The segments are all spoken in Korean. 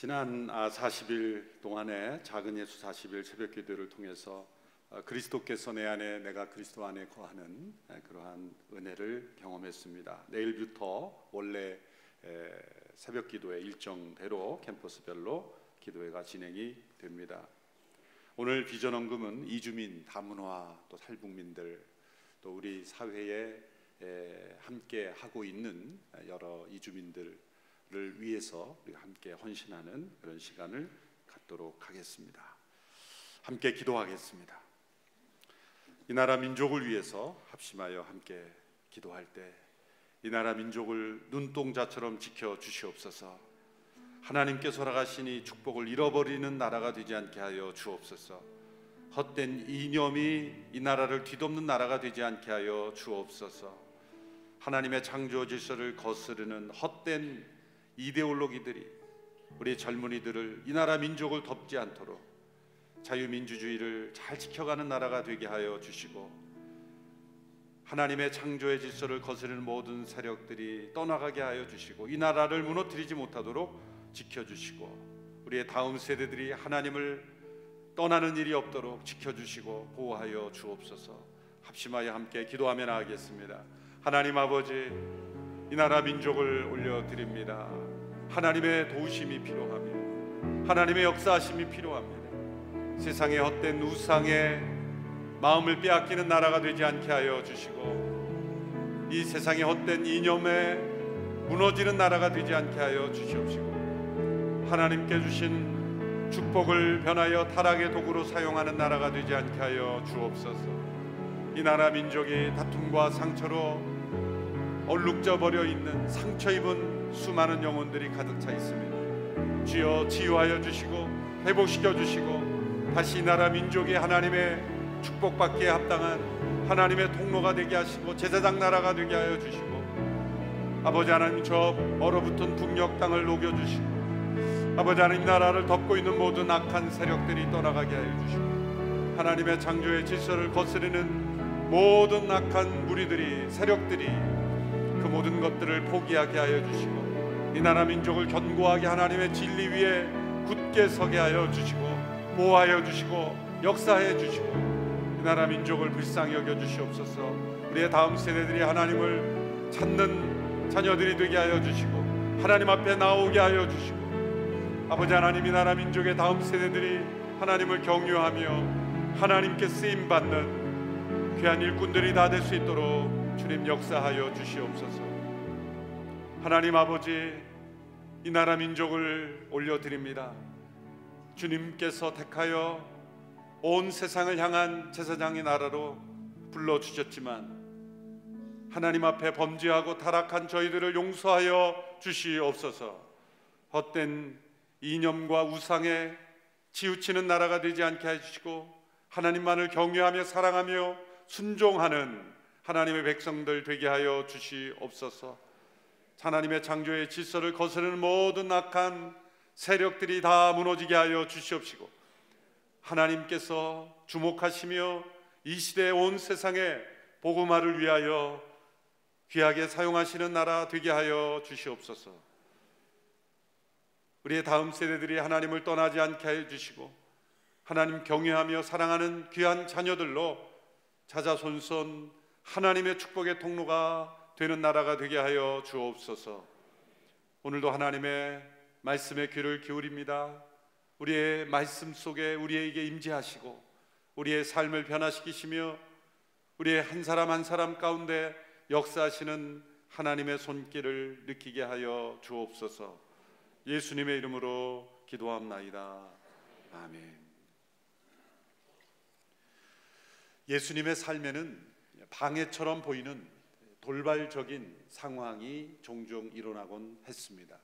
지난 40일 동안에 작은 예수 40일 새벽 기도를 통해서 그리스도께서 내 안에 내가 그리스도 안에 거하는 그러한 은혜를 경험했습니다. 내일부터 원래 새벽 기도의 일정대로 캠퍼스별로 기도회가 진행이 됩니다. 오늘 비전 헌금은 이주민, 다문화, 또 탈북민들, 또 우리 사회에 함께 하고 있는 여러 이주민들을 위해서 우리가 함께 헌신하는 그런 시간을 갖도록 하겠습니다. 함께 기도하겠습니다. 이 나라 민족을 위해서 합심하여 함께 기도할 때 이 나라 민족을 눈동자처럼 지켜 주시옵소서. 하나님께서 허락하시니 축복을 잃어버리는 나라가 되지 않게 하여 주옵소서. 헛된 이념이 이 나라를 뒤덮는 나라가 되지 않게 하여 주옵소서. 하나님의 창조 질서를 거스르는 헛된 이데올로기들이 우리 젊은이들을, 이 나라 민족을 덮지 않도록 자유민주주의를 잘 지켜가는 나라가 되게 하여 주시고, 하나님의 창조의 질서를 거스르는 모든 세력들이 떠나가게 하여 주시고, 이 나라를 무너뜨리지 못하도록 지켜주시고, 우리의 다음 세대들이 하나님을 떠나는 일이 없도록 지켜주시고 보호하여 주옵소서. 합심하여 함께 기도하며 나가겠습니다. 하나님 아버지, 이 나라 민족을 올려드립니다. 하나님의 도우심이 필요하며 하나님의 역사하심이 필요합니다. 세상의 헛된 우상에 마음을 빼앗기는 나라가 되지 않게 하여 주시고, 이 세상의 헛된 이념에 무너지는 나라가 되지 않게 하여 주시옵시고, 하나님께 주신 축복을 변하여 타락의 도구로 사용하는 나라가 되지 않게 하여 주옵소서. 이 나라 민족이 다툼과 상처로 얼룩져 버려 있는, 상처 입은 수많은 영혼들이 가득 차 있습니다. 주여 치유하여 주시고 회복시켜 주시고, 다시 이 나라 민족이 하나님의 축복받기에 합당한 하나님의 통로가 되게 하시고 제사장 나라가 되게 하여 주시고, 아버지 하나님 저 얼어붙은 북녘 땅을 녹여주시고, 아버지 하나님 나라를 덮고 있는 모든 악한 세력들이 떠나가게 하여 주시고, 하나님의 창조의 질서를 거스르는 모든 악한 무리들이, 세력들이 그 모든 것들을 포기하게 하여 주시고, 이 나라 민족을 견고하게 하나님의 진리 위에 굳게 서게 하여 주시고 보호하여 주시고 역사해 주시고, 이 나라 민족을 불쌍히 여겨 주시옵소서. 우리의 다음 세대들이 하나님을 찾는 자녀들이 되게 하여 주시고 하나님 앞에 나오게 하여 주시고, 아버지 하나님 이 나라 민족의 다음 세대들이 하나님을 경유하며 하나님께 쓰임받는 귀한 일꾼들이 다 될 수 있도록 주님 역사하여 주시옵소서. 하나님 아버지, 이 나라 민족을 올려드립니다. 주님께서 택하여 온 세상을 향한 제사장의 나라로 불러주셨지만, 하나님 앞에 범죄하고 타락한 저희들을 용서하여 주시옵소서. 헛된 이념과 우상에 치우치는 나라가 되지 않게 해주시고, 하나님만을 경외하며 사랑하며 순종하는 하나님의 백성들 되게 하여 주시옵소서. 하나님의 창조의 질서를 거스르는 모든 악한 세력들이 다 무너지게 하여 주시옵시고, 하나님께서 주목하시며 이 시대의 온 세상에 복음화를 위하여 귀하게 사용하시는 나라 되게 하여 주시옵소서. 우리의 다음 세대들이 하나님을 떠나지 않게 해 주시고, 하나님 경외하며 사랑하는 귀한 자녀들로 자자손손 하나님의 축복의 통로가 되는 나라가 되게 하여 주옵소서. 오늘도 하나님의 말씀에 귀를 기울입니다. 우리의 말씀 속에 우리에게 임재하시고 우리의 삶을 변화시키시며 우리의 한 사람 한 사람 가운데 역사하시는 하나님의 손길을 느끼게 하여 주옵소서. 예수님의 이름으로 기도합나이다. 아멘. 예수님의 삶에는 방해처럼 보이는 돌발적인 상황이 종종 일어나곤 했습니다.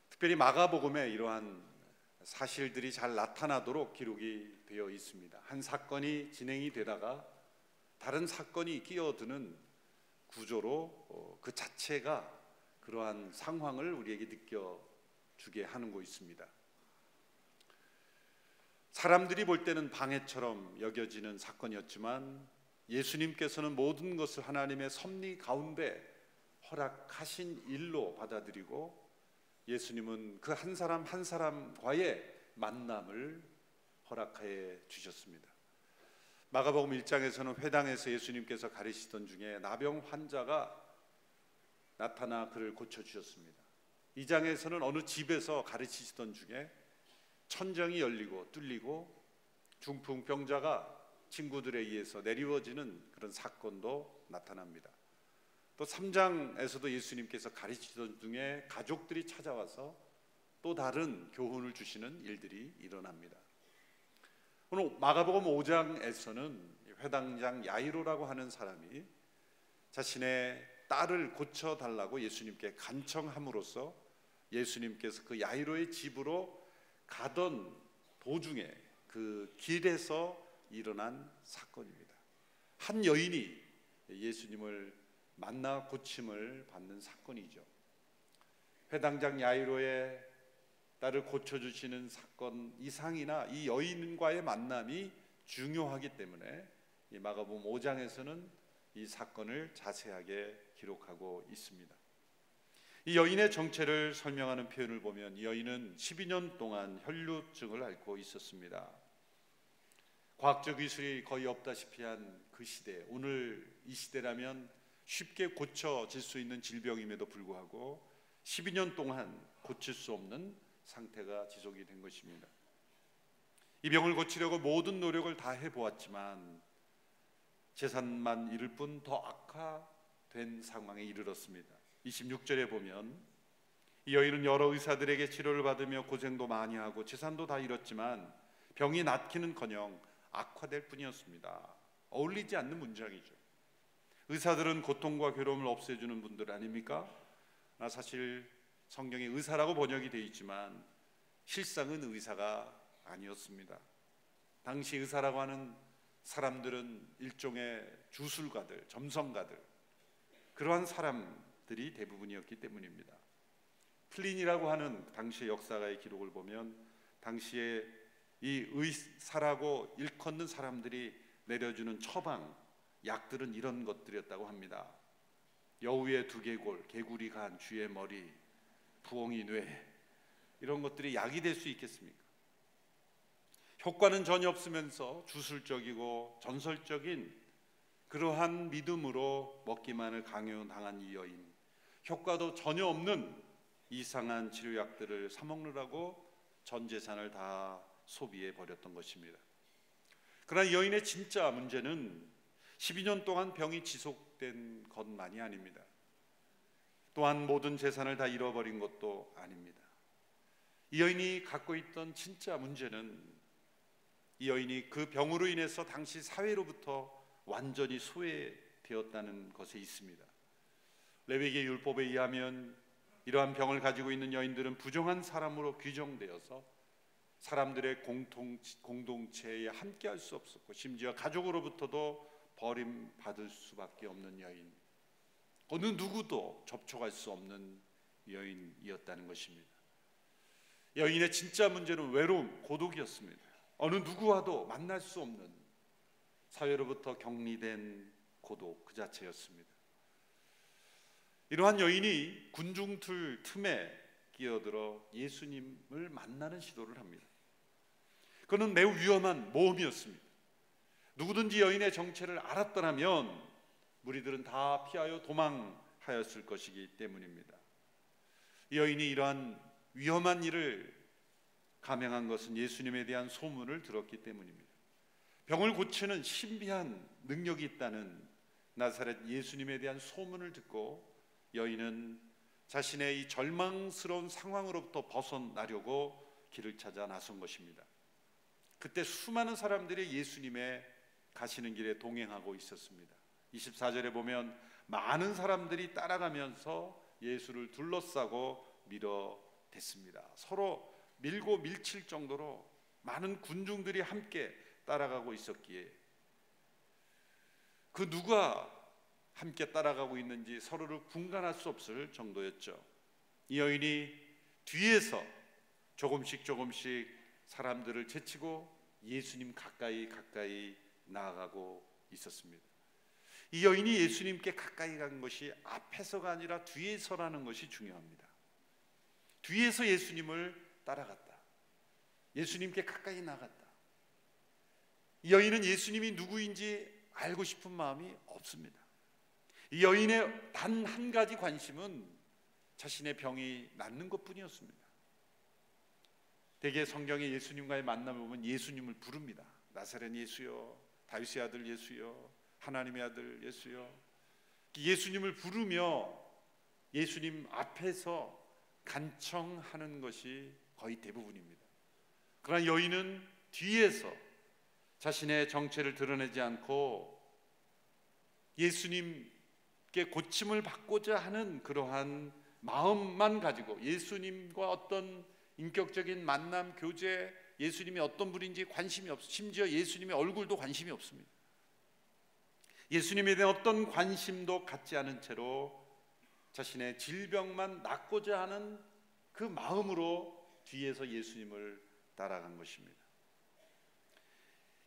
특별히 마가복음에 이러한 사실들이 잘 나타나도록 기록이 되어 있습니다. 한 사건이 진행이 되다가 다른 사건이 끼어드는 구조로 그 자체가 그러한 상황을 우리에게 느껴주게 하는 거 있습니다. 사람들이 볼 때는 방해처럼 여겨지는 사건이었지만, 예수님께서는 모든 것을 하나님의 섭리 가운데 허락하신 일로 받아들이고 예수님은 그 한 사람 한 사람과의 만남을 허락해 주셨습니다. 마가복음 1장에서는 회당에서 예수님께서 가르치던 중에 나병 환자가 나타나 그를 고쳐주셨습니다. 2장에서는 어느 집에서 가르치시던 중에 천정이 열리고 뚫리고 중풍병자가 친구들에 의해서 내리워지는 그런 사건도 나타납니다. 또 3장에서도 예수님께서 가르치던 중에 가족들이 찾아와서 또 다른 교훈을 주시는 일들이 일어납니다. 오늘 마가복음 5장에서는 회당장 야이로라고 하는 사람이 자신의 딸을 고쳐달라고 예수님께 간청함으로써 예수님께서 그 야이로의 집으로 가던 도중에 그 길에서 일어난 사건입니다. 한 여인이 예수님을 만나 고침을 받는 사건이죠. 회당장 야이로의 딸을 고쳐주시는 사건 이상이나 이 여인과의 만남이 중요하기 때문에 이 마가복음 5장에서는 이 사건을 자세하게 기록하고 있습니다. 이 여인의 정체를 설명하는 표현을 보면 이 여인은 12년 동안 혈루증을 앓고 있었습니다. 과학적 기술이 거의 없다시피 한 그 시대, 오늘 이 시대라면 쉽게 고쳐질 수 있는 질병임에도 불구하고 12년 동안 고칠 수 없는 상태가 지속이 된 것입니다. 이 병을 고치려고 모든 노력을 다 해보았지만 재산만 잃을 뿐 더 악화된 상황에 이르렀습니다. 26절에 보면 이 여인은 여러 의사들에게 치료를 받으며 고생도 많이 하고 재산도 다 잃었지만 병이 낫기는커녕 악화될 뿐이었습니다. 어울리지 않는 문장이죠. 의사들은 고통과 괴로움을 없애주는 분들 아닙니까? 사실 성경에 의사라고 번역이 되어 있지만 실상은 의사가 아니었습니다. 당시 의사라고 하는 사람들은 일종의 주술가들, 점성가들, 그러한 사람들이 대부분이었기 때문입니다. 플린이라고 하는 당시의 역사가의 기록을 보면 당시에 이 의사라고 일컫는 사람들이 내려주는 처방, 약들은 이런 것들이었다고 합니다. 여우의 두개골, 개구리 간, 쥐의 머리, 부엉이 뇌, 이런 것들이 약이 될 수 있겠습니까? 효과는 전혀 없으면서 주술적이고 전설적인 그러한 믿음으로 먹기만을 강요당한 이 여인, 효과도 전혀 없는 이상한 치료약들을 사 먹느라고 전 재산을 다 소비해 버렸던 것입니다. 그러나 이 여인의 진짜 문제는 12년 동안 병이 지속된 것만이 아닙니다. 또한 모든 재산을 다 잃어버린 것도 아닙니다. 이 여인이 갖고 있던 진짜 문제는 이 여인이 그 병으로 인해서 당시 사회로부터 완전히 소외되었다는 것에 있습니다. 레위기 율법에 의하면 이러한 병을 가지고 있는 여인들은 부정한 사람으로 규정되어서 사람들의 공동체에 함께할 수 없었고 심지어 가족으로부터도 버림받을 수밖에 없는 여인, 어느 누구도 접촉할 수 없는 여인이었다는 것입니다. 여인의 진짜 문제는 외로움, 고독이었습니다. 어느 누구와도 만날 수 없는 사회로부터 격리된 고독 그 자체였습니다. 이러한 여인이 군중들 틈에 끼어들어 예수님을 만나는 시도를 합니다. 그는 매우 위험한 모험이었습니다. 누구든지 여인의 정체를 알았더라면 무리들은 다 피하여 도망하였을 것이기 때문입니다. 이 여인이 이러한 위험한 일을 감행한 것은 예수님에 대한 소문을 들었기 때문입니다. 병을 고치는 신비한 능력이 있다는 나사렛 예수님에 대한 소문을 듣고 여인은 자신의 이 절망스러운 상황으로부터 벗어나려고 길을 찾아 나선 것입니다. 그때 수많은 사람들이 예수님의 가시는 길에 동행하고 있었습니다. 24절에 보면 많은 사람들이 따라가면서 예수를 둘러싸고 밀어댔습니다. 서로 밀고 밀칠 정도로 많은 군중들이 함께 따라가고 있었기에 그 누가 함께 따라가고 있는지 서로를 분간할 수 없을 정도였죠. 이 여인이 뒤에서 조금씩 사람들을 제치고 예수님 가까이 나아가고 있었습니다. 이 여인이 예수님께 가까이 간 것이 앞에서가 아니라 뒤에서라는 것이 중요합니다. 뒤에서 예수님을 따라갔다. 예수님께 가까이 나갔다. 이 여인은 예수님이 누구인지 알고 싶은 마음이 없습니다. 이 여인의 단 한 가지 관심은 자신의 병이 낫는 것뿐이었습니다. 대개 성경에 예수님과의 만남을 보면 예수님을 부릅니다. 나사렛 예수여, 다윗의 아들 예수여, 하나님의 아들 예수여. 예수님을 부르며 예수님 앞에서 간청하는 것이 거의 대부분입니다. 그러나 여인은 뒤에서 자신의 정체를 드러내지 않고 예수님께 고침을 받고자 하는 그러한 마음만 가지고 예수님과 어떤 인격적인 만남, 교제, 예수님이 어떤 분인지 관심이 없습니다. 심지어 예수님의 얼굴도 관심이 없습니다. 예수님에 대한 어떤 관심도 갖지 않은 채로 자신의 질병만 낫고자 하는 그 마음으로 뒤에서 예수님을 따라간 것입니다.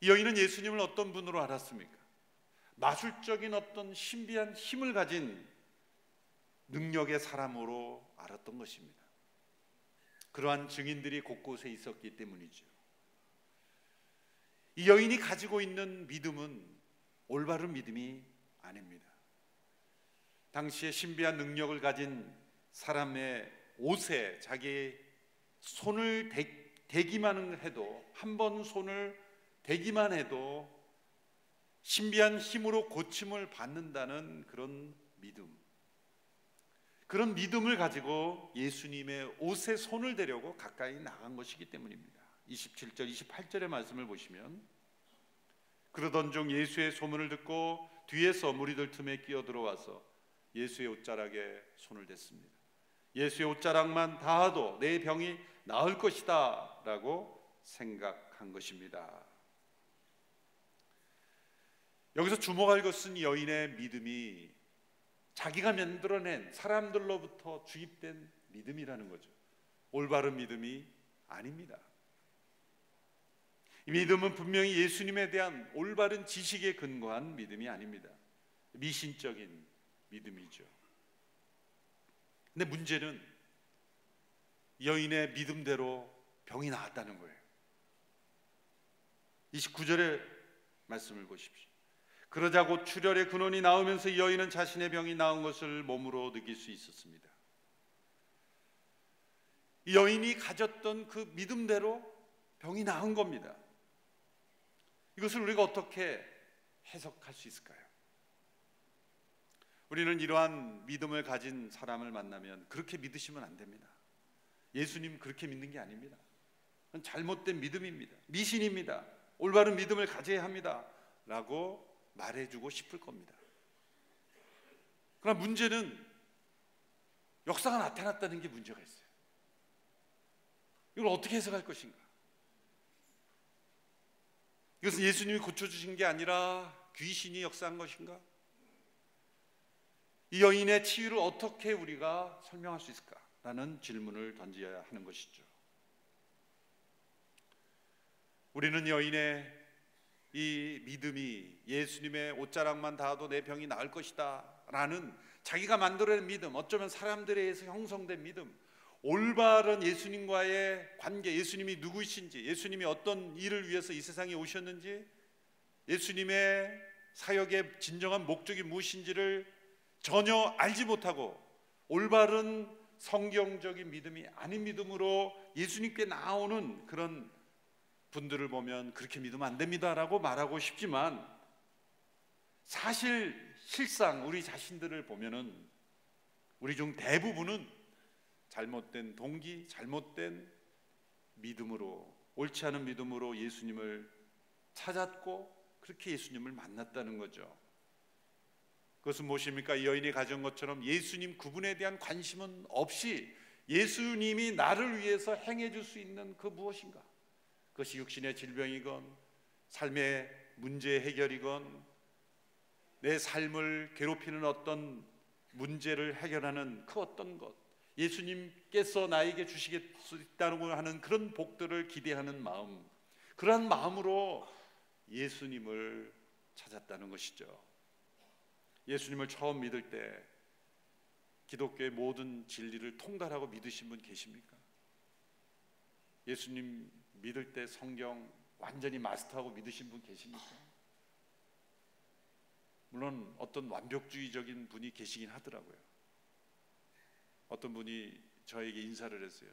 이 여인은 예수님을 어떤 분으로 알았습니까? 마술적인 어떤 신비한 힘을 가진 능력의 사람으로 알았던 것입니다. 그러한 증인들이 곳곳에 있었기 때문이죠. 이 여인이 가지고 있는 믿음은 올바른 믿음이 아닙니다. 당시에 신비한 능력을 가진 사람의 옷에 자기 손을 대기만 해도, 한 번 손을 대기만 해도 신비한 힘으로 고침을 받는다는 그런 믿음, 그런 믿음을 가지고 예수님의 옷에 손을 대려고 가까이 나간 것이기 때문입니다. 27절, 28절의 말씀을 보시면, 그러던 중 예수의 소문을 듣고 뒤에서 무리들 틈에 끼어들어와서 예수의 옷자락에 손을 댔습니다. 예수의 옷자락만 닿아도 내 병이 나을 것이다 라고 생각한 것입니다. 여기서 주목할 것은 여인의 믿음이 자기가 만들어낸 사람들로부터 주입된 믿음이라는 거죠. 올바른 믿음이 아닙니다. 이 믿음은 분명히 예수님에 대한 올바른 지식에 근거한 믿음이 아닙니다. 미신적인 믿음이죠. 근데 문제는 여인의 믿음대로 병이 나았다는 거예요. 29절의 말씀을 보십시오. 그러자고 출혈의 근원이 나오면서 이 여인은 자신의 병이 나은 것을 몸으로 느낄 수 있었습니다. 이 여인이 가졌던 그 믿음대로 병이 나은 겁니다. 이것을 우리가 어떻게 해석할 수 있을까요? 우리는 이러한 믿음을 가진 사람을 만나면 그렇게 믿으시면 안 됩니다. 예수님 그렇게 믿는 게 아닙니다. 그건 잘못된 믿음입니다. 미신입니다. 올바른 믿음을 가져야 합니다 라고 말해주고 싶을 겁니다. 그러나 문제는 역사가 나타났다는 게 문제가 있어요. 이걸 어떻게 해석할 것인가? 이것은 예수님이 고쳐주신 게 아니라 귀신이 역사한 것인가? 이 여인의 치유를 어떻게 우리가 설명할 수 있을까라는 질문을 던져야 하는 것이죠. 우리는 여인의 이 믿음이 예수님의 옷자락만 닿아도 내 병이 나을 것이다 라는 자기가 만들어낸 믿음, 어쩌면 사람들에 의해서 형성된 믿음, 올바른 예수님과의 관계, 예수님이 누구이신지, 예수님이 어떤 일을 위해서 이 세상에 오셨는지, 예수님의 사역의 진정한 목적이 무엇인지를 전혀 알지 못하고 올바른 성경적인 믿음이 아닌 믿음으로 예수님께 나오는 그런 분들을 보면 그렇게 믿으면 안 됩니다 라고 말하고 싶지만, 사실 실상 우리 자신들을 보면은 우리 중 대부분은 잘못된 동기, 잘못된 믿음으로, 옳지 않은 믿음으로 예수님을 찾았고 그렇게 예수님을 만났다는 거죠. 그것은 무엇입니까? 이 여인이 가진 것처럼 예수님 그분에 대한 관심은 없이 예수님이 나를 위해서 행해 줄 수 있는 그 무엇인가, 그것이 육신의 질병이건 삶의 문제 해결이건 내 삶을 괴롭히는 어떤 문제를 해결하는 그 어떤 것, 예수님께서 나에게 주시겠다고 하는 그런 복들을 기대하는 마음, 그러한 마음으로 예수님을 찾았다는 것이죠. 예수님을 처음 믿을 때 기독교의 모든 진리를 통달하고 믿으신 분 계십니까? 예수님 믿을 때 성경 완전히 마스터하고 믿으신 분 계십니까? 물론 어떤 완벽주의적인 분이 계시긴 하더라고요. 어떤 분이 저에게 인사를 했어요.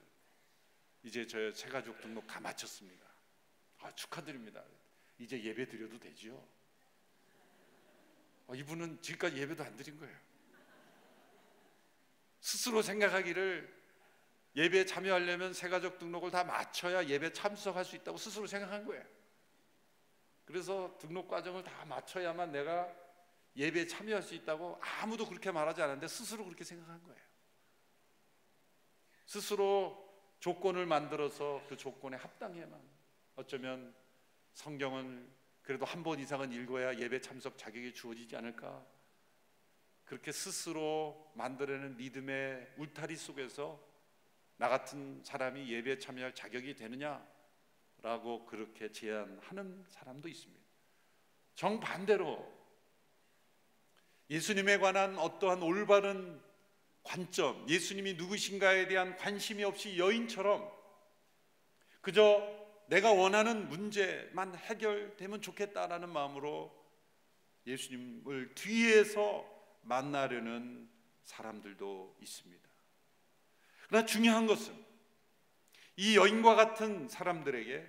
이제 저 새가족 등록 다 마쳤습니다. 축하드립니다. 이제 예배 드려도 되죠? 이분은 지금까지 예배도 안 드린 거예요. 스스로 생각하기를 예배에 참여하려면 새가족 등록을 다 마쳐야 예배 참석할 수 있다고 스스로 생각한 거예요. 그래서 등록 과정을 다 마쳐야만 내가 예배에 참여할 수 있다고 아무도 그렇게 말하지 않았는데 스스로 그렇게 생각한 거예요. 스스로 조건을 만들어서 그 조건에 합당해야만, 어쩌면 성경을 그래도 한 번 이상은 읽어야 예배 참석 자격이 주어지지 않을까, 그렇게 스스로 만들어낸 믿음의 울타리 속에서 나 같은 사람이 예배에 참여할 자격이 되느냐라고 그렇게 제안하는 사람도 있습니다. 정반대로 예수님에 관한 어떠한 올바른 관점, 예수님이 누구신가에 대한 관심이 없이 여인처럼 그저 내가 원하는 문제만 해결되면 좋겠다라는 마음으로 예수님을 뒤에서 만나려는 사람들도 있습니다. 그러나 중요한 것은 이 여인과 같은 사람들에게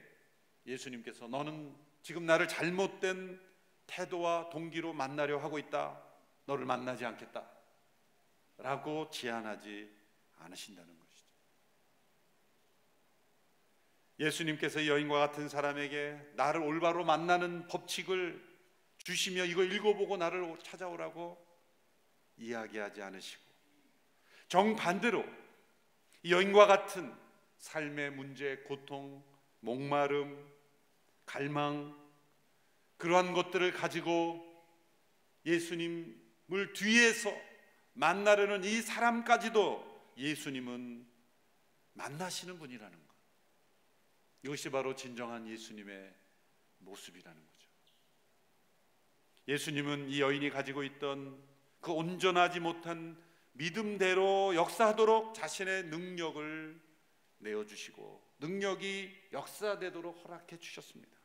예수님께서 너는 지금 나를 잘못된 태도와 동기로 만나려 하고 있다, 너를 만나지 않겠다 라고 제안하지 않으신다는 것이죠. 예수님께서 여인과 같은 사람에게 나를 올바로 만나는 법칙을 주시며 이걸 읽어보고 나를 찾아오라고 이야기하지 않으시고, 정반대로 이 여인과 같은 삶의 문제, 고통, 목마름, 갈망, 그러한 것들을 가지고 예수님을 뒤에서 만나려는 이 사람까지도 예수님은 만나시는 분이라는 것, 이것이 바로 진정한 예수님의 모습이라는 거죠. 예수님은 이 여인이 가지고 있던 그 온전하지 못한 믿음대로 역사하도록 자신의 능력을 내어주시고 능력이 역사되도록 허락해 주셨습니다.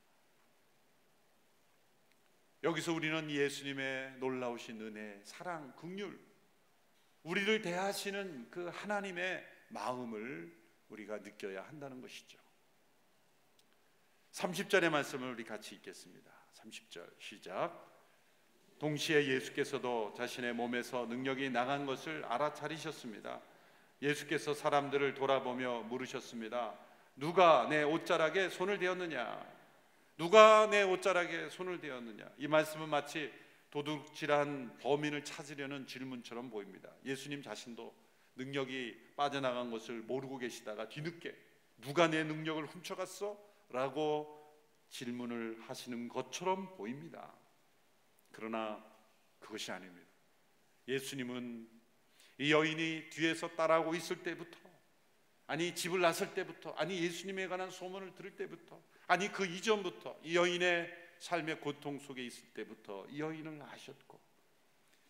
여기서 우리는 예수님의 놀라우신 은혜, 사랑, 긍휼, 우리를 대하시는 그 하나님의 마음을 우리가 느껴야 한다는 것이죠. 30절의 말씀을 우리 같이 읽겠습니다. 30절 시작. 동시에 예수께서도 자신의 몸에서 능력이 나간 것을 알아차리셨습니다. 예수께서 사람들을 돌아보며 물으셨습니다. 누가 내 옷자락에 손을 대었느냐? 누가 내 옷자락에 손을 대었느냐? 이 말씀은 마치 도둑질한 범인을 찾으려는 질문처럼 보입니다. 예수님 자신도 능력이 빠져나간 것을 모르고 계시다가 뒤늦게 누가 내 능력을 훔쳐갔어? 라고 질문을 하시는 것처럼 보입니다. 그러나 그것이 아닙니다. 예수님은 이 여인이 뒤에서 따라오고 있을 때부터, 아니 집을 나설 때부터, 아니 예수님에 관한 소문을 들을 때부터, 아니 그 이전부터 이 여인의 삶의 고통 속에 있을 때부터 이 여인을 아셨고,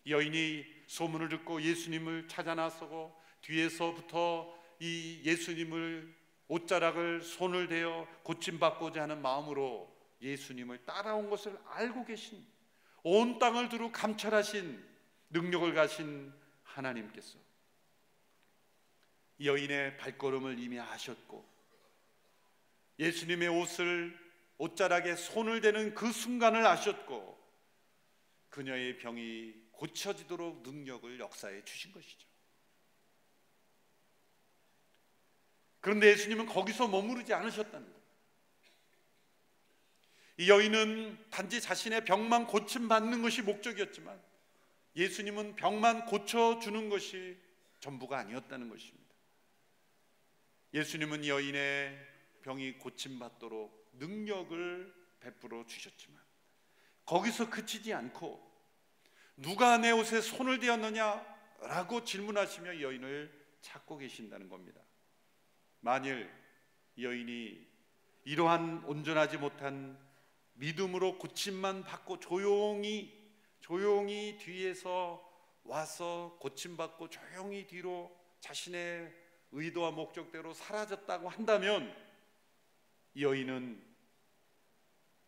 이 여인이 소문을 듣고 예수님을 찾아 나서고 뒤에서부터 이 예수님을 옷자락을 손을 대어 고침받고자 하는 마음으로 예수님을 따라온 것을 알고 계신, 온 땅을 두루 감찰하신 능력을 가신 하나님께서 이 여인의 발걸음을 이미 아셨고, 예수님의 옷자락에 손을 대는 그 순간을 아셨고, 그녀의 병이 고쳐지도록 능력을 역사해 주신 것이죠. 그런데 예수님은 거기서 머무르지 않으셨다는 거예요. 이 여인은 단지 자신의 병만 고침받는 것이 목적이었지만 예수님은 병만 고쳐주는 것이 전부가 아니었다는 것입니다. 예수님은 이 여인의 병이 고침받도록 능력을 베풀어 주셨지만 거기서 그치지 않고 누가 내 옷에 손을 대었느냐라고 질문하시며 이 여인을 찾고 계신다는 겁니다. 만일 이 여인이 이러한 온전하지 못한 믿음으로 고침만 받고 조용히 뒤에서 와서 고침받고 조용히 뒤로 자신의 의도와 목적대로 사라졌다고 한다면 이 여인은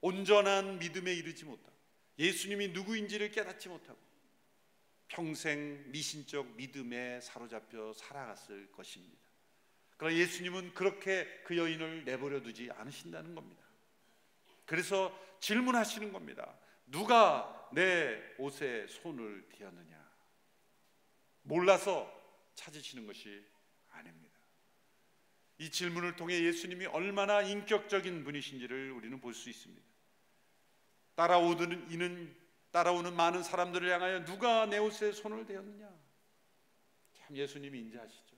온전한 믿음에 이르지 못하고 예수님이 누구인지를 깨닫지 못하고 평생 미신적 믿음에 사로잡혀 살아갔을 것입니다. 그러나 예수님은 그렇게 그 여인을 내버려 두지 않으신다는 겁니다. 그래서 질문하시는 겁니다. 누가 내 옷에 손을 대었느냐? 몰라서 찾으시는 것이 아닙니다. 이 질문을 통해 예수님이 얼마나 인격적인 분이신지를 우리는 볼 수 있습니다. 따라오는 많은 사람들을 향하여 누가 내 옷에 손을 대었느냐? 참 예수님이 인자하시죠.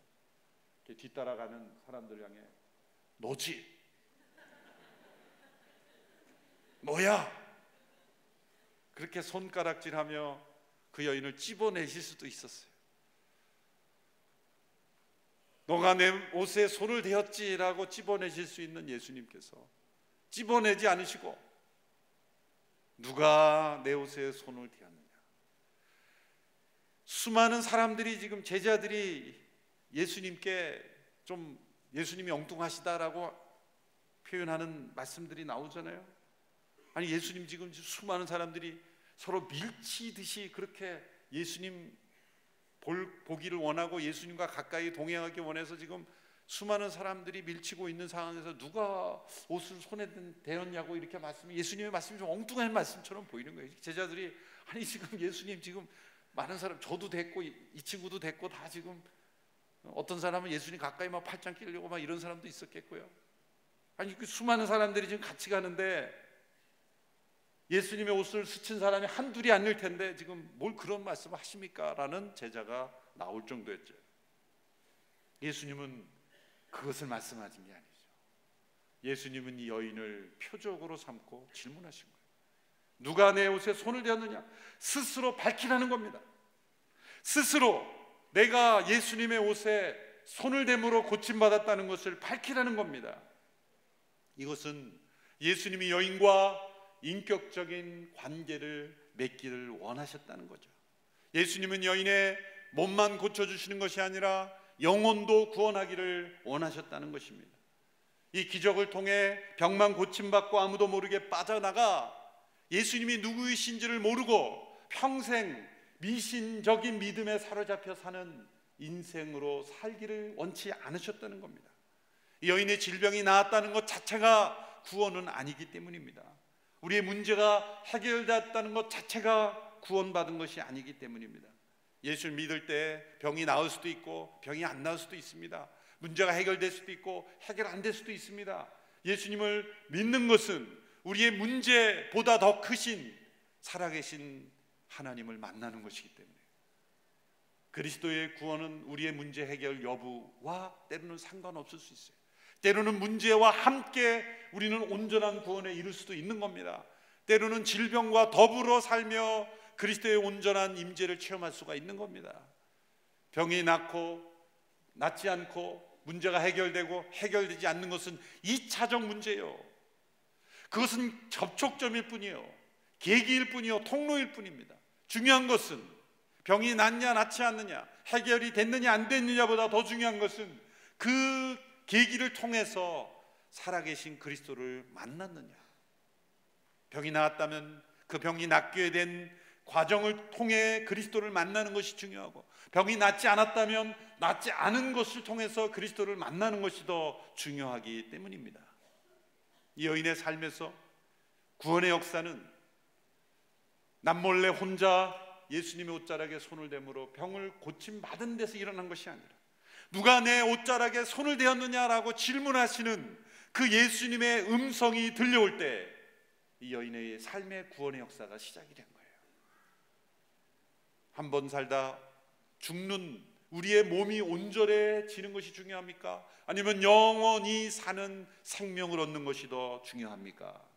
뒤따라가는 사람들을 향해 너지? 너야? 그렇게 손가락질하며 그 여인을 찝어내실 수도 있었어요. 너가 내 옷에 손을 대었지라고 찝어내실 수 있는 예수님께서 찝어내지 않으시고 누가 내 옷에 손을 대었느냐? 수많은 사람들이 지금 제자들이 예수님께 좀 예수님이 엉뚱하시다라고 표현하는 말씀들이 나오잖아요. 아니 예수님 지금 수많은 사람들이 서로 밀치듯이 그렇게 예수님 보기를 원하고 예수님과 가까이 동행하기 원해서 지금 수많은 사람들이 밀치고 있는 상황에서 누가 옷을 손에 대었냐고 이렇게 예수님의 말씀이 좀 엉뚱한 말씀처럼 보이는 거예요. 제자들이 아니 지금 예수님 지금 많은 사람 저도 됐고 이 친구도 됐고 다 지금 어떤 사람은 예수님 가까이 막 팔짱 끼려고 막 이런 사람도 있었겠고요. 아니 그 수많은 사람들이 지금 같이 가는데 예수님의 옷을 스친 사람이 한둘이 아닐 텐데 지금 뭘 그런 말씀을 하십니까? 라는 제자가 나올 정도였죠. 예수님은 그것을 말씀하신 게 아니죠. 예수님은 이 여인을 표적으로 삼고 질문하신 거예요. 누가 내 옷에 손을 대었느냐? 스스로 밝히라는 겁니다. 스스로 내가 예수님의 옷에 손을 댐으로 고침받았다는 것을 밝히라는 겁니다. 이것은 예수님이 여인과 인격적인 관계를 맺기를 원하셨다는 거죠. 예수님은 여인의 몸만 고쳐주시는 것이 아니라 영혼도 구원하기를 원하셨다는 것입니다. 이 기적을 통해 병만 고침받고 아무도 모르게 빠져나가 예수님이 누구이신지를 모르고 평생 미신적인 믿음에 사로잡혀 사는 인생으로 살기를 원치 않으셨다는 겁니다. 여인의 질병이 나았다는 것 자체가 구원은 아니기 때문입니다. 우리의 문제가 해결됐다는 것 자체가 구원받은 것이 아니기 때문입니다. 예수를 믿을 때 병이 나을 수도 있고 병이 안 나을 수도 있습니다. 문제가 해결될 수도 있고 해결 안 될 수도 있습니다. 예수님을 믿는 것은 우리의 문제보다 더 크신 살아계신 하나님을 만나는 것이기 때문에 그리스도의 구원은 우리의 문제 해결 여부와 때로는 상관없을 수 있어요. 때로는 문제와 함께 우리는 온전한 구원에 이를 수도 있는 겁니다. 때로는 질병과 더불어 살며 그리스도의 온전한 임재를 체험할 수가 있는 겁니다. 병이 낫지 않고 문제가 해결되고 해결되지 않는 것은 2차적 문제예요. 그것은 접촉점일 뿐이에요. 계기일 뿐이요 통로일 뿐입니다. 중요한 것은 병이 낫냐 낫지 않느냐 해결이 됐느냐 안 됐느냐보다 더 중요한 것은 그 계기를 통해서 살아계신 그리스도를 만났느냐. 병이 나았다면 그 병이 낫게 된 과정을 통해 그리스도를 만나는 것이 중요하고 병이 낫지 않았다면 낫지 않은 것을 통해서 그리스도를 만나는 것이 더 중요하기 때문입니다. 이 여인의 삶에서 구원의 역사는 남몰래 혼자 예수님의 옷자락에 손을 대므로 병을 고침받은 데서 일어난 것이 아니라 누가 내 옷자락에 손을 대었느냐라고 질문하시는 그 예수님의 음성이 들려올 때 이 여인의 삶의 구원의 역사가 시작이 된 거예요. 한 번 살다 죽는 우리의 몸이 온전해지는 것이 중요합니까? 아니면 영원히 사는 생명을 얻는 것이 더 중요합니까?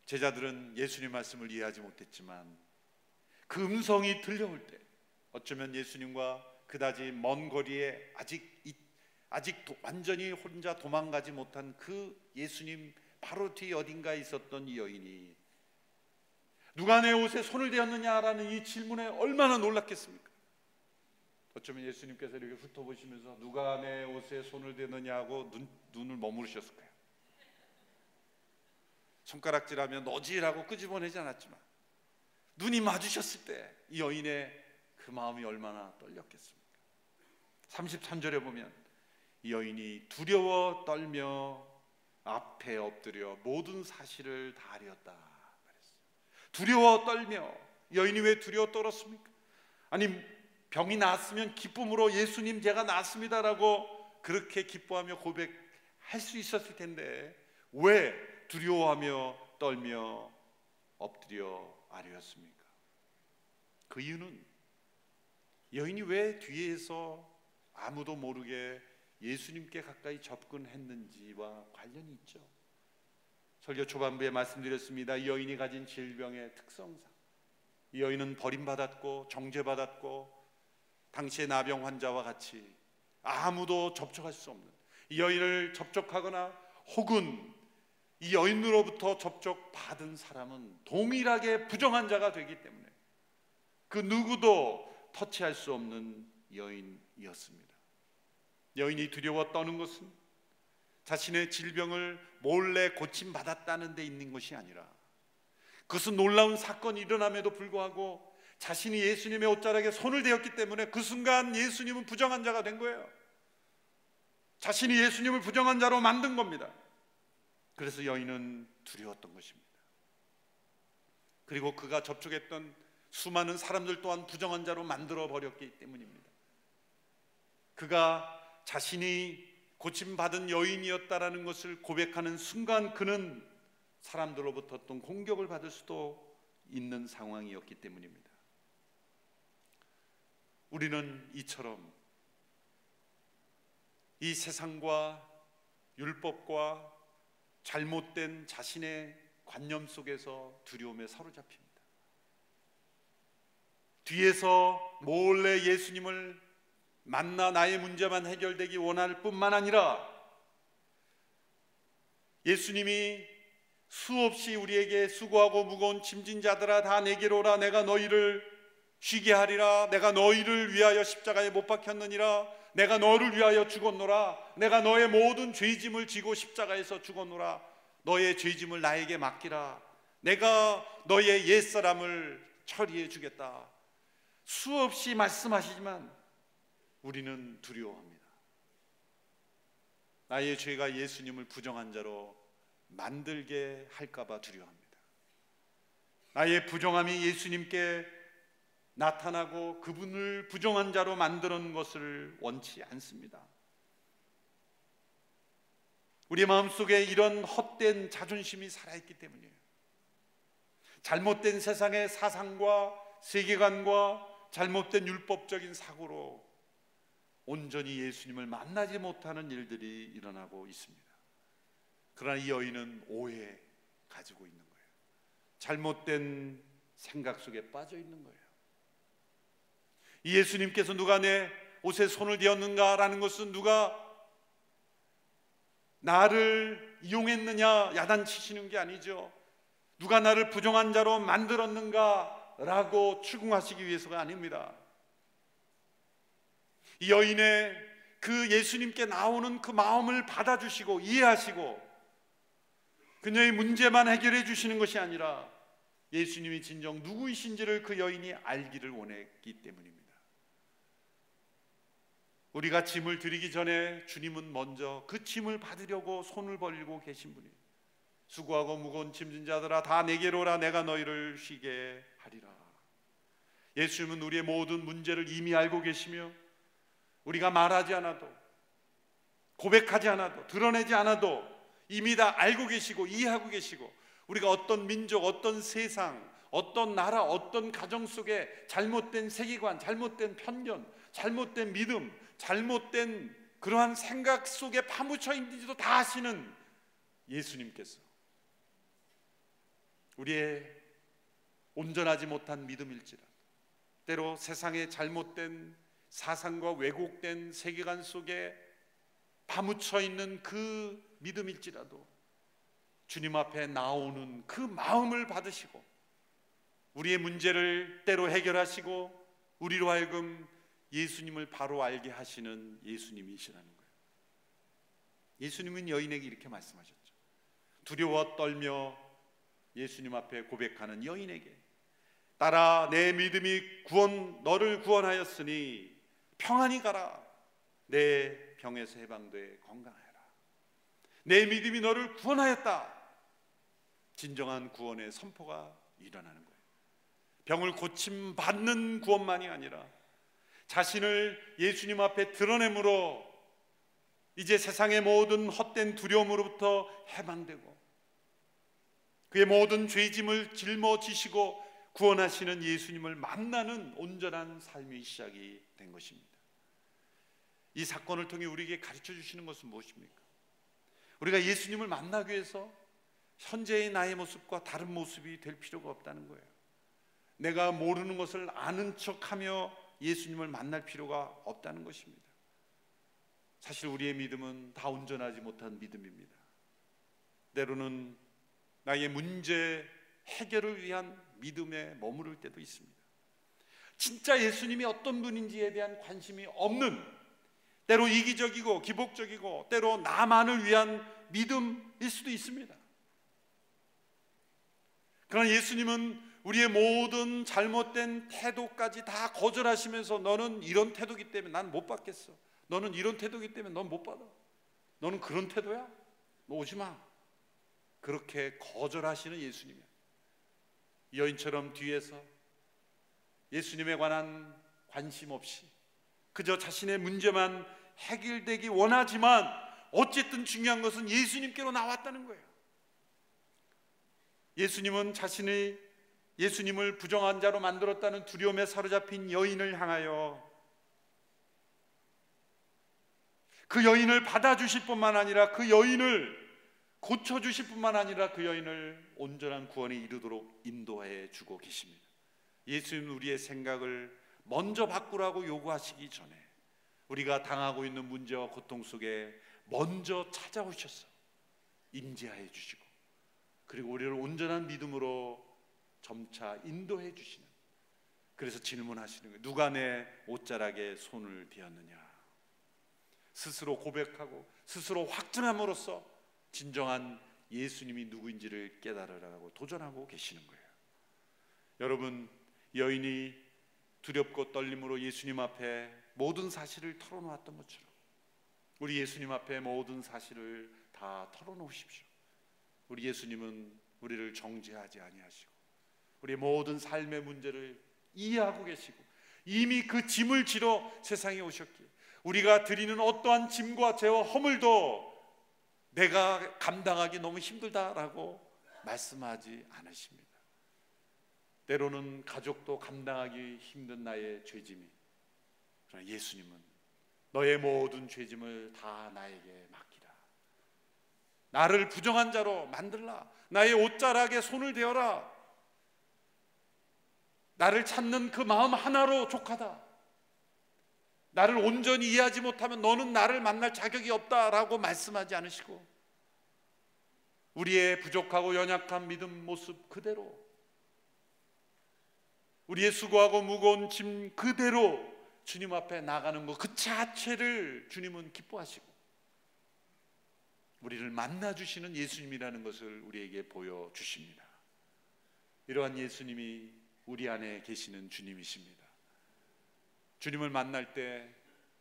제자들은 예수님 말씀을 이해하지 못했지만 그 음성이 들려올 때 어쩌면 예수님과 그다지 먼 거리에 아직 완전히 혼자 도망가지 못한 그 예수님 바로 뒤 어딘가에 있었던 이 여인이 누가 내 옷에 손을 대었느냐라는 이 질문에 얼마나 놀랐겠습니까? 어쩌면 예수님께서 이렇게 훑어보시면서 누가 내 옷에 손을 대느냐고 눈을 머무르셨을 거예요. 손가락질하며 너지라고 끄집어내지 않았지만 눈이 마주쳤을 때 이 여인의 그 마음이 얼마나 떨렸겠습니까? 33절에 보면 이 여인이 두려워 떨며 앞에 엎드려 모든 사실을 다 아뢰었다 그랬어요. 두려워 떨며. 여인이 왜 두려워 떨었습니까? 아니, 병이 나았으면 기쁨으로 예수님 제가 나았습니다라고 그렇게 기뻐하며 고백할 수 있었을 텐데 왜 두려워하며 떨며 엎드려 아뢰었습니까? 그 이유는 여인이 왜 뒤에서 아무도 모르게 예수님께 가까이 접근했는지와 관련이 있죠. 설교 초반부에 말씀드렸습니다. 이 여인이 가진 질병의 특성상 이 여인은 버림받았고 정죄받았고 당시의 나병 환자와 같이 아무도 접촉할 수 없는, 이 여인을 접촉하거나 혹은 이 여인으로부터 접촉받은 사람은 동일하게 부정한 자가 되기 때문에 그 누구도 터치할 수 없는 여인이었습니다. 여인이 두려워 떠는 것은 자신의 질병을 몰래 고침받았다는 데 있는 것이 아니라 그것은 놀라운 사건이 일어남에도 불구하고 자신이 예수님의 옷자락에 손을 대었기 때문에 그 순간 예수님은 부정한 자가 된 거예요. 자신이 예수님을 부정한 자로 만든 겁니다. 그래서 여인은 두려웠던 것입니다. 그리고 그가 접촉했던 수많은 사람들 또한 부정한 자로 만들어 버렸기 때문입니다. 그가 자신이 고침받은 여인이었다라는 것을 고백하는 순간 그는 사람들로부터 어떤 공격을 받을 수도 있는 상황이었기 때문입니다. 우리는 이처럼 이 세상과 율법과 잘못된 자신의 관념 속에서 두려움에 사로잡힙니다. 뒤에서 몰래 예수님을 만나 나의 문제만 해결되기 원할 뿐만 아니라 예수님이 수없이 우리에게 수고하고 무거운 짐진 자들아 다 내게로 오라 내가 너희를 쉬게 하리라 내가 너희를 위하여 십자가에 못 박혔느니라 내가 너를 위하여 죽었노라 내가 너의 모든 죄짐을 지고 십자가에서 죽었노라 너의 죄짐을 나에게 맡기라 내가 너의 옛사람을 처리해 주겠다. 수없이 말씀하시지만 우리는 두려워합니다. 나의 죄가 예수님을 부정한 자로 만들게 할까봐 두려워합니다. 나의 부정함이 예수님께 나타나고 그분을 부정한 자로 만드는 것을 원치 않습니다. 우리 마음속에 이런 헛된 자존심이 살아있기 때문이에요. 잘못된 세상의 사상과 세계관과 잘못된 율법적인 사고로 온전히 예수님을 만나지 못하는 일들이 일어나고 있습니다. 그러나 이 여인은 오해 가지고 있는 거예요. 잘못된 생각 속에 빠져 있는 거예요. 이 예수님께서 누가 내 옷에 손을 대었는가라는 것은 누가 나를 이용했느냐 야단치시는 게 아니죠. 누가 나를 부정한 자로 만들었는가라고 추궁하시기 위해서가 아닙니다. 이 여인의 그 예수님께 나오는 그 마음을 받아주시고 이해하시고 그녀의 문제만 해결해 주시는 것이 아니라 예수님이 진정 누구이신지를 그 여인이 알기를 원했기 때문입니다. 우리가 짐을 드리기 전에 주님은 먼저 그 짐을 받으려고 손을 벌리고 계신 분이에요. 수고하고 무거운 짐진 자들아 다 내게로 오라 내가 너희를 쉬게 하리라. 예수님은 우리의 모든 문제를 이미 알고 계시며 우리가 말하지 않아도 고백하지 않아도 드러내지 않아도 이미 다 알고 계시고 이해하고 계시고 우리가 어떤 민족, 어떤 세상, 어떤 나라, 어떤 가정 속에 잘못된 세계관, 잘못된 편견, 잘못된 믿음, 잘못된 그러한 생각 속에 파묻혀 있는지도 다 아시는 예수님께서 우리의 온전하지 못한 믿음일지라도 때로 세상의 잘못된 사상과 왜곡된 세계관 속에 파묻혀 있는 그 믿음일지라도 주님 앞에 나오는 그 마음을 받으시고 우리의 문제를 때로 해결하시고 우리로 하여금 예수님을 바로 알게 하시는 예수님이시라는 거예요. 예수님은 여인에게 이렇게 말씀하셨죠. 두려워 떨며 예수님 앞에 고백하는 여인에게, 따라 내 믿음이 너를 구원하였으니 평안히 가라. 내 병에서 해방돼 건강하여라. 내 믿음이 너를 구원하였다. 진정한 구원의 선포가 일어나는 거예요. 병을 고침받는 구원만이 아니라 자신을 예수님 앞에 드러냄으로 이제 세상의 모든 헛된 두려움으로부터 해방되고 그의 모든 죄짐을 짊어지시고 구원하시는 예수님을 만나는 온전한 삶의 시작이 된 것입니다. 이 사건을 통해 우리에게 가르쳐 주시는 것은 무엇입니까? 우리가 예수님을 만나기 위해서 현재의 나의 모습과 다른 모습이 될 필요가 없다는 거예요. 내가 모르는 것을 아는 척하며 예수님을 만날 필요가 없다는 것입니다. 사실 우리의 믿음은 다 온전하지 못한 믿음입니다. 때로는 나의 문제 해결을 위한 믿음에 머무를 때도 있습니다. 진짜 예수님이 어떤 분인지에 대한 관심이 없는, 때로 이기적이고 기복적이고 때로 나만을 위한 믿음일 수도 있습니다. 그러나 예수님은 우리의 모든 잘못된 태도까지 다 거절하시면서 너는 이런 태도기 때문에 난 못 받겠어. 너는 이런 태도기 때문에 넌 못 받아. 너는 그런 태도야? 너 오지 마. 그렇게 거절하시는 예수님이야. 여인처럼 뒤에서 예수님에 관한 관심 없이 그저 자신의 문제만 해결되기 원하지만 어쨌든 중요한 것은 예수님께로 나왔다는 거예요. 예수님은 예수님을 부정한 자로 만들었다는 두려움에 사로잡힌 여인을 향하여 그 여인을 받아주실 뿐만 아니라 그 여인을 고쳐주실 뿐만 아니라 그 여인을 온전한 구원에 이르도록 인도해 주고 계십니다. 예수님은 우리의 생각을 먼저 바꾸라고 요구하시기 전에 우리가 당하고 있는 문제와 고통 속에 먼저 찾아오셔서 임재하여 주시고 그리고 우리를 온전한 믿음으로 점차 인도해 주시는, 그래서 질문하시는 거예요. 누가 내 옷자락에 손을 대었느냐. 스스로 고백하고 스스로 확증함으로써 진정한 예수님이 누구인지를 깨달으라고 도전하고 계시는 거예요. 여러분, 여인이 두렵고 떨림으로 예수님 앞에 모든 사실을 털어놓았던 것처럼 우리 예수님 앞에 모든 사실을 다 털어놓으십시오. 우리 예수님은 우리를 정죄하지 아니하시고 우리의 모든 삶의 문제를 이해하고 계시고 이미 그 짐을 지러 세상에 오셨기에 우리가 드리는 어떠한 짐과 죄와 허물도 내가 감당하기 너무 힘들다라고 말씀하지 않으십니다. 때로는 가족도 감당하기 힘든 나의 죄짐이, 그러나 예수님은 너의 모든 죄짐을 다 나에게 맡기라. 나를 부정한 자로 만들라. 나의 옷자락에 손을 대어라. 나를 찾는 그 마음 하나로 족하다. 나를 온전히 이해하지 못하면 너는 나를 만날 자격이 없다라고 말씀하지 않으시고 우리의 부족하고 연약한 믿음 모습 그대로, 우리의 수고하고 무거운 짐 그대로 주님 앞에 나가는 것 그 자체를 주님은 기뻐하시고 우리를 만나주시는 예수님이라는 것을 우리에게 보여주십니다. 이러한 예수님이 우리 안에 계시는 주님이십니다. 주님을 만날 때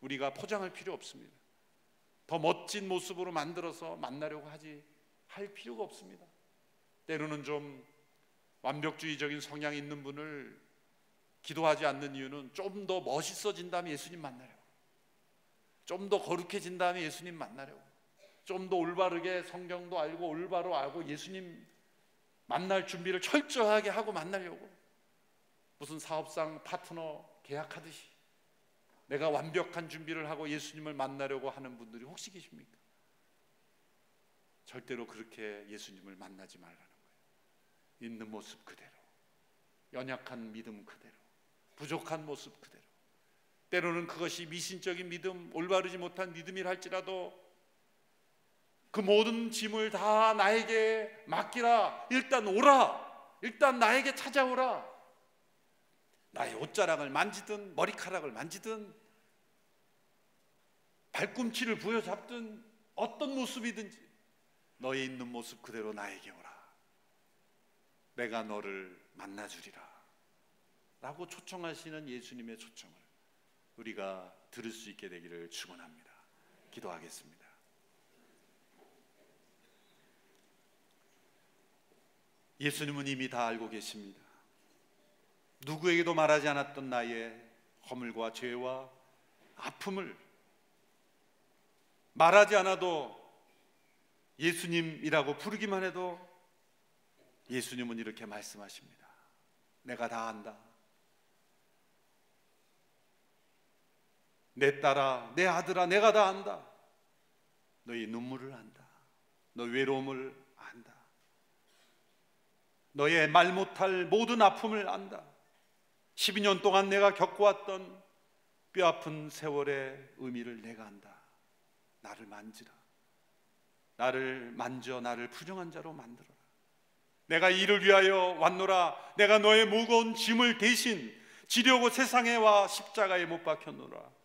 우리가 포장할 필요 없습니다. 더 멋진 모습으로 만들어서 만나려고 할 필요가 없습니다. 때로는 좀 완벽주의적인 성향이 있는 분을 기도하지 않는 이유는 좀 더 멋있어진 다음에 예수님 만나려고, 좀 더 거룩해진 다음에 예수님 만나려고, 좀 더 올바르게 성경도 알고 올바로 알고 예수님 만날 준비를 철저하게 하고 만나려고, 무슨 사업상 파트너 계약하듯이 내가 완벽한 준비를 하고 예수님을 만나려고 하는 분들이 혹시 계십니까? 절대로 그렇게 예수님을 만나지 말라는 거예요. 있는 모습 그대로, 연약한 믿음 그대로, 부족한 모습 그대로, 때로는 그것이 미신적인 믿음, 올바르지 못한 믿음이라 할지라도 그 모든 짐을 다 나에게 맡기라. 일단 오라. 일단 나에게 찾아오라. 나의 옷자락을 만지든 머리카락을 만지든 발꿈치를 부여잡든 어떤 모습이든지 너의 있는 모습 그대로 나에게 오라. 내가 너를 만나주리라 라고 초청하시는 예수님의 초청을 우리가 들을 수 있게 되기를 축원합니다. 기도하겠습니다. 예수님은 이미 다 알고 계십니다. 누구에게도 말하지 않았던 나의 허물과 죄와 아픔을 말하지 않아도 예수님이라고 부르기만 해도 예수님은 이렇게 말씀하십니다. 내가 다 안다. 내 딸아, 내 아들아, 내가 다 안다. 너의 눈물을 안다. 너의 외로움을 안다. 너의 말 못할 모든 아픔을 안다. 12년 동안 내가 겪어왔던 뼈아픈 세월의 의미를 내가 안다. 나를 만지라. 나를 만져 나를 부정한 자로 만들어라. 내가 이를 위하여 왔노라. 내가 너의 무거운 짐을 대신 지려고 세상에 와 십자가에 못 박혔노라.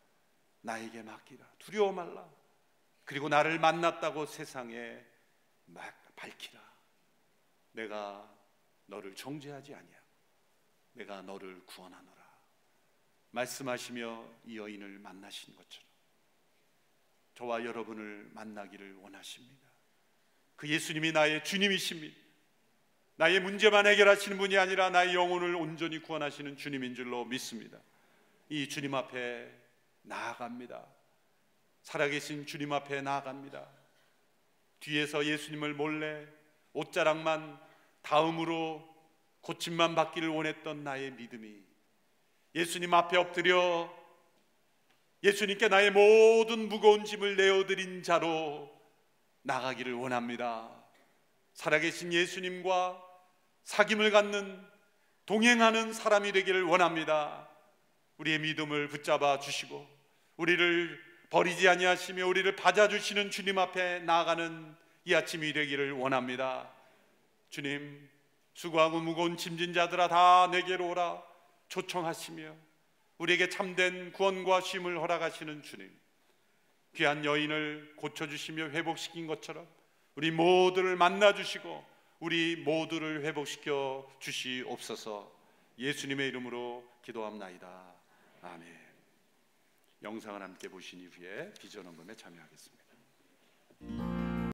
나에게 맡기라. 두려워 말라. 그리고 나를 만났다고 세상에 밝히라. 내가 너를 정죄하지 아니하고 내가 너를 구원하노라. 말씀하시며 이 여인을 만나신 것처럼 저와 여러분을 만나기를 원하십니다. 그 예수님이 나의 주님이십니다. 나의 문제만 해결하시는 분이 아니라 나의 영혼을 온전히 구원하시는 주님인 줄로 믿습니다. 이 주님 앞에 나아갑니다. 살아계신 주님 앞에 나아갑니다. 뒤에서 예수님을 몰래 옷자락만 다음으로 고침만 받기를 원했던 나의 믿음이 예수님 앞에 엎드려 예수님께 나의 모든 무거운 짐을 내어드린 자로 나가기를 원합니다. 살아계신 예수님과 사귐을 갖는 동행하는 사람이 되기를 원합니다. 우리의 믿음을 붙잡아 주시고 우리를 버리지 아니하시며 우리를 받아주시는 주님 앞에 나아가는 이 아침이 되기를 원합니다. 주님, 수고하고 무거운 짐진 자들아 다 내게로 오라 초청하시며 우리에게 참된 구원과 쉼을 허락하시는 주님, 귀한 여인을 고쳐주시며 회복시킨 것처럼 우리 모두를 만나주시고 우리 모두를 회복시켜 주시옵소서. 예수님의 이름으로 기도합나이다. 아멘. 영상을 함께 보신 이후에 비전 헌금에 참여하겠습니다.